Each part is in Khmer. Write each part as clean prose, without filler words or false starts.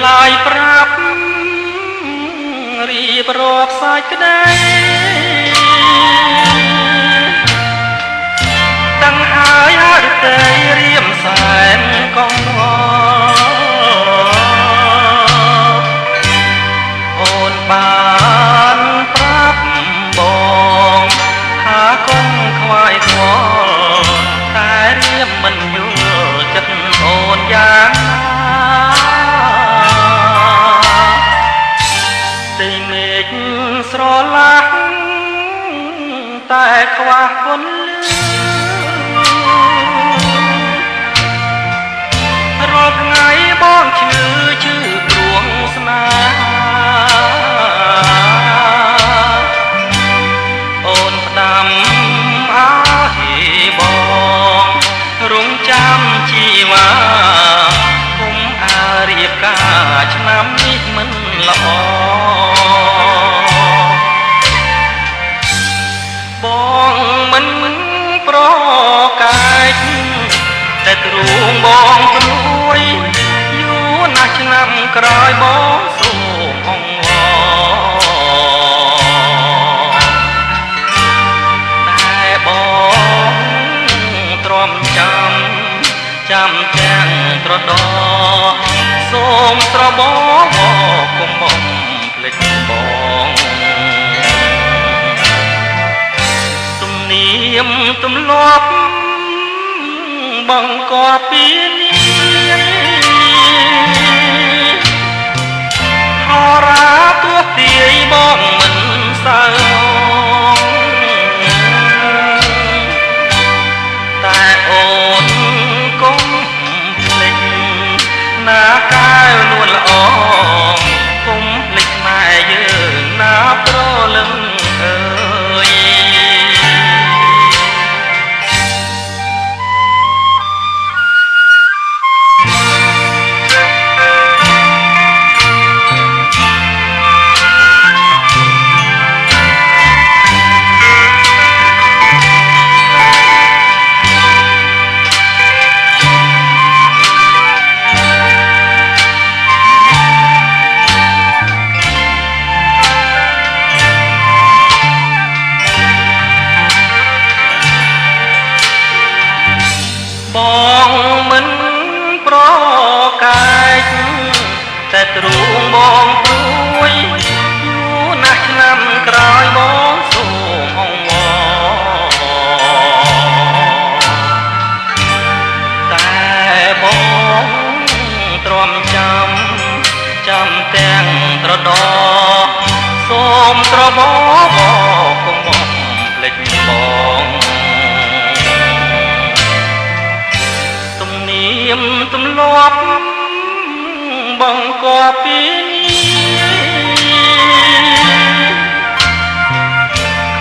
ឡាយប្រាប់រៀបរាប់សាច់ក្តីតាំងហើយអរិតីរៀមសែនកងអូនបានប្រាប់បងថាកុំខ្វាយខ្វល់តែរៀមមិនយល់ចិត្តអូនយ៉ាងទេមេឃស្រឡាក់តែខ្វះគុណរាល់ថ្ងៃបងឈឺព្រួងស្នេហ៍អូនផ្ដាំអើយបងរងចាំជីវ៉ាគុំអារៀបការឆ្នាំនេះមិនល្អបងមិនប្រកែកតែទ្រូងបងព្រួយយូរណាស់ឆ្នាំក្រោយបងសូមអង្វរតែបងទ្រាំចាំទាំងត្រដោសូមត្របកុំបងភ្លេចបងទំនៀមទម្លាប់បង្កប់ពីនេះហរាទោះទាយបងមិនសើតែអូនកុំភ្លេចណាកាយនួនល្អកុំភ្លេចម៉ែយើងណាប្រលឹងអើយបងមិនប្រកែកតែទ្រូងបងព្រួយយូរណាស់ឆ្នាំក្រោយបងសូមអង្វរតែបងទ្រាំចាំទាំងត្រដោសូមត្របកុំបងភ្លេចបងទម្លាប់បង្កប់ពីនេះ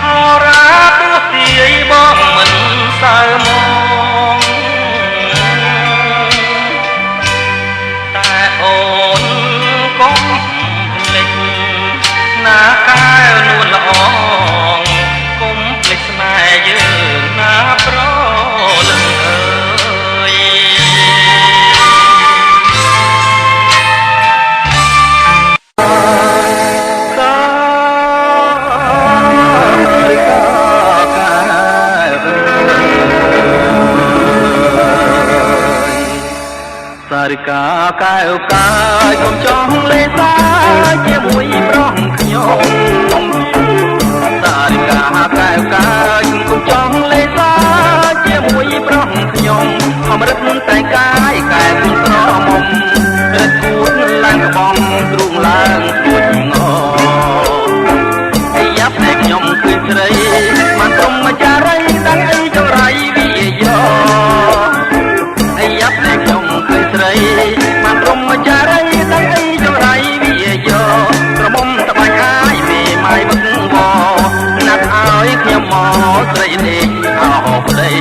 ហរាទោះទាយបងមិនសើមកតែអូនកុំភ្លេចណាកាយនួនល្អកុំភ្លេចស្នេហ៍យើងណាប្រលឹងអើយសារិកាកែវកាយកុំចង់លេសាជាមួយប្រុសខ្ញុំសារិកាកែវកាយកុំចង់លេសាជាមួយប្រុសខ្ញុំខំរឹតតែកាយកែគុំស្រមុំរត់គួតឡើងក្បងទ្រូងឡើងស្ទួចងអាយ៉ាប់តែខ្ញុំឃើញស្រីបានព្រមចារីតាំងអីចង្រៃវិយោអាយ៉ាប់តែខ្ញុំឃើញស្រីបានព្រមចារីតាំងអីចង្រៃវិយោក្រមុំត្បាញអាយមេម៉ាយមកវណាត់ឲ្យខ្ញុំមកស្រីលេងអោប្តី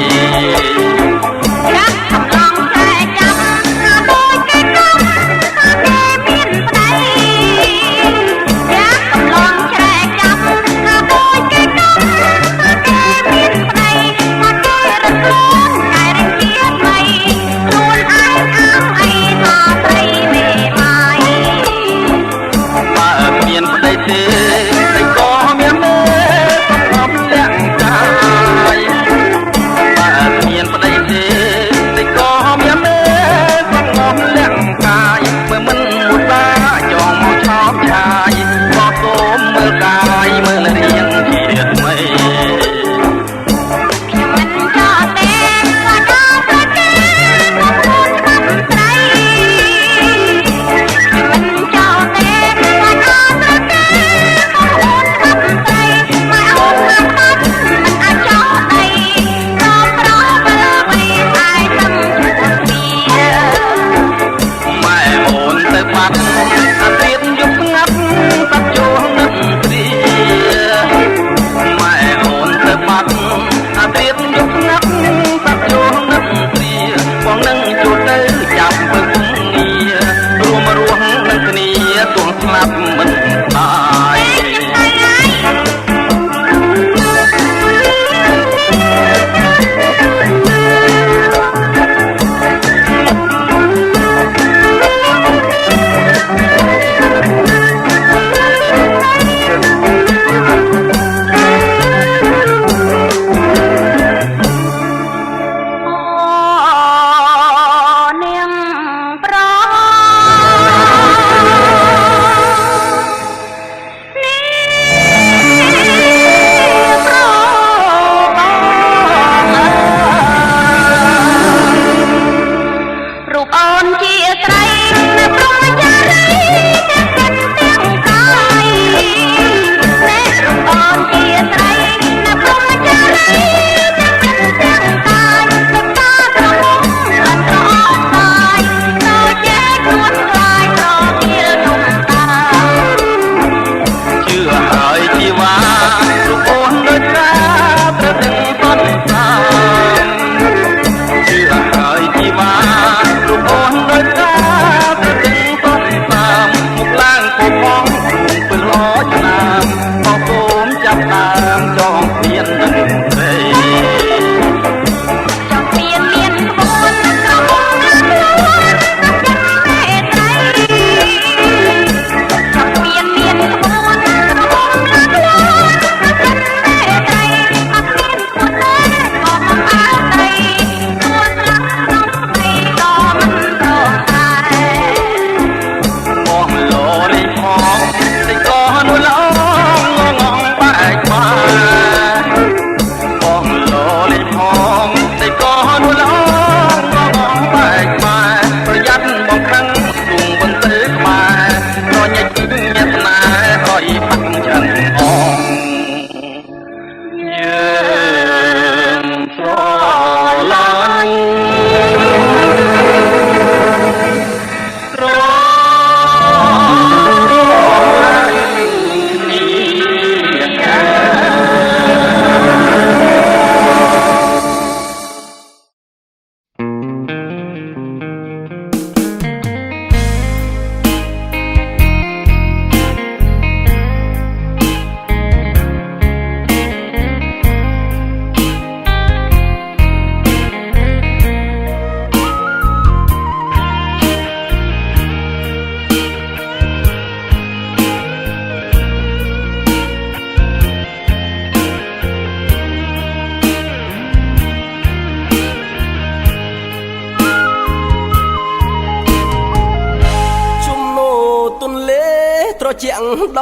ជាក់ដ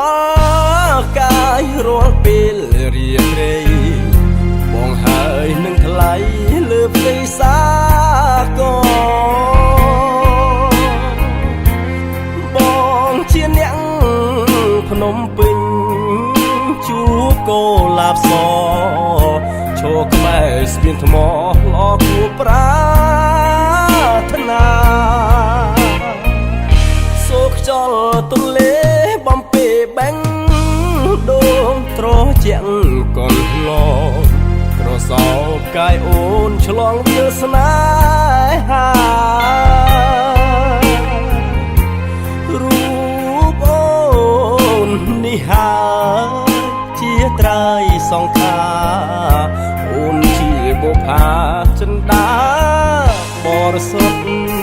ល់កាយរាល់ពេលរៀបរៃបងហើយនឹងថ្លៃលើផ្ទៃសាកបងជាអ្នកភ្នំពេញជួបកូលាបសឈរក្បែរស្ពានថ្មល្អគួរប្រាថ្នាសូរខ្យល់ទន្លេបំពេបេងដងត្រជាក់កូនឡងក្រសោបកាយអូនឆ្លងវាលស្នេហារូបអូននេះហើយជាត្រៃសងខាអូនជាបុប្ផាចិន្តាបរិសុទ្ធ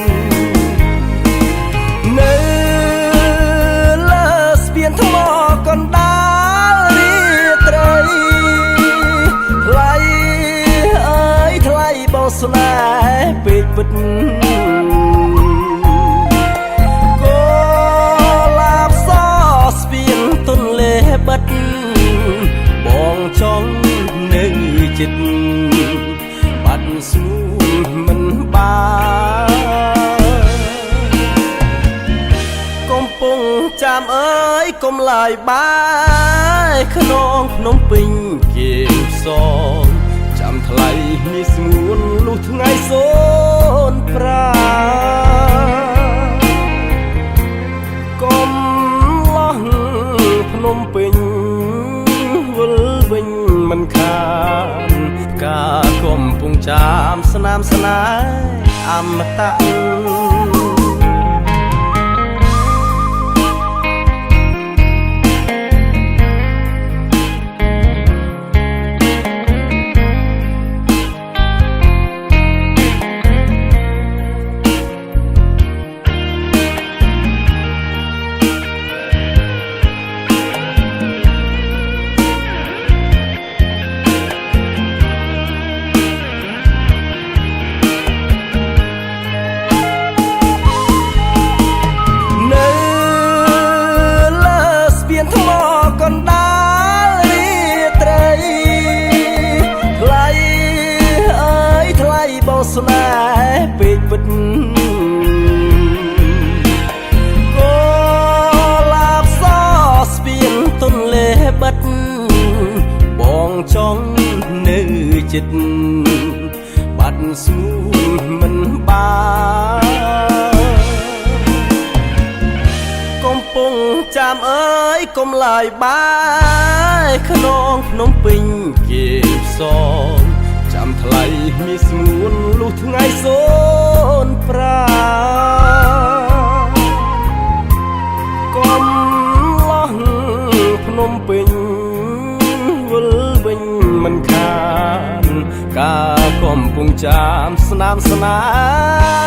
នៅលើស្ពានថ្មកណ្ដាលរាត្រីថ្លៃអើយថ្លៃបងស្នេហ៍ពេកពិតកូលាបសស្ពានទន្លេបិទបងចង់នៅចិត្តបាត់ស្នួនមិនបានកំពុងចាំអើយកុំឡាយបាយក្នុងភ្នំពេញគេផ្សងចាំថ្លៃនេះស្ងួនលុះថ្ងៃសូនប្រាកុំលោះភ្នំពេញវិលវិញមិនខានការកំពុងចាំស្នាមស្នេហ៍អមតៈស្នេហ៍ពេកពិតកូលាបសស្ពានទន្លេបិទបងចង់នៅចិត្តបាត់ស្នួនមិនបានកំពុងចាំអើយកុំឡាយបាយក្នុងភ្នំពេញគេផ្សងចាំថ្លៃមានស្ងួនលុះថ្ងៃសូនប្រាកុំលោះភ្នំពេញវិលវិញមិនខានការកំពុងចាំស្នាមស្នេហ៍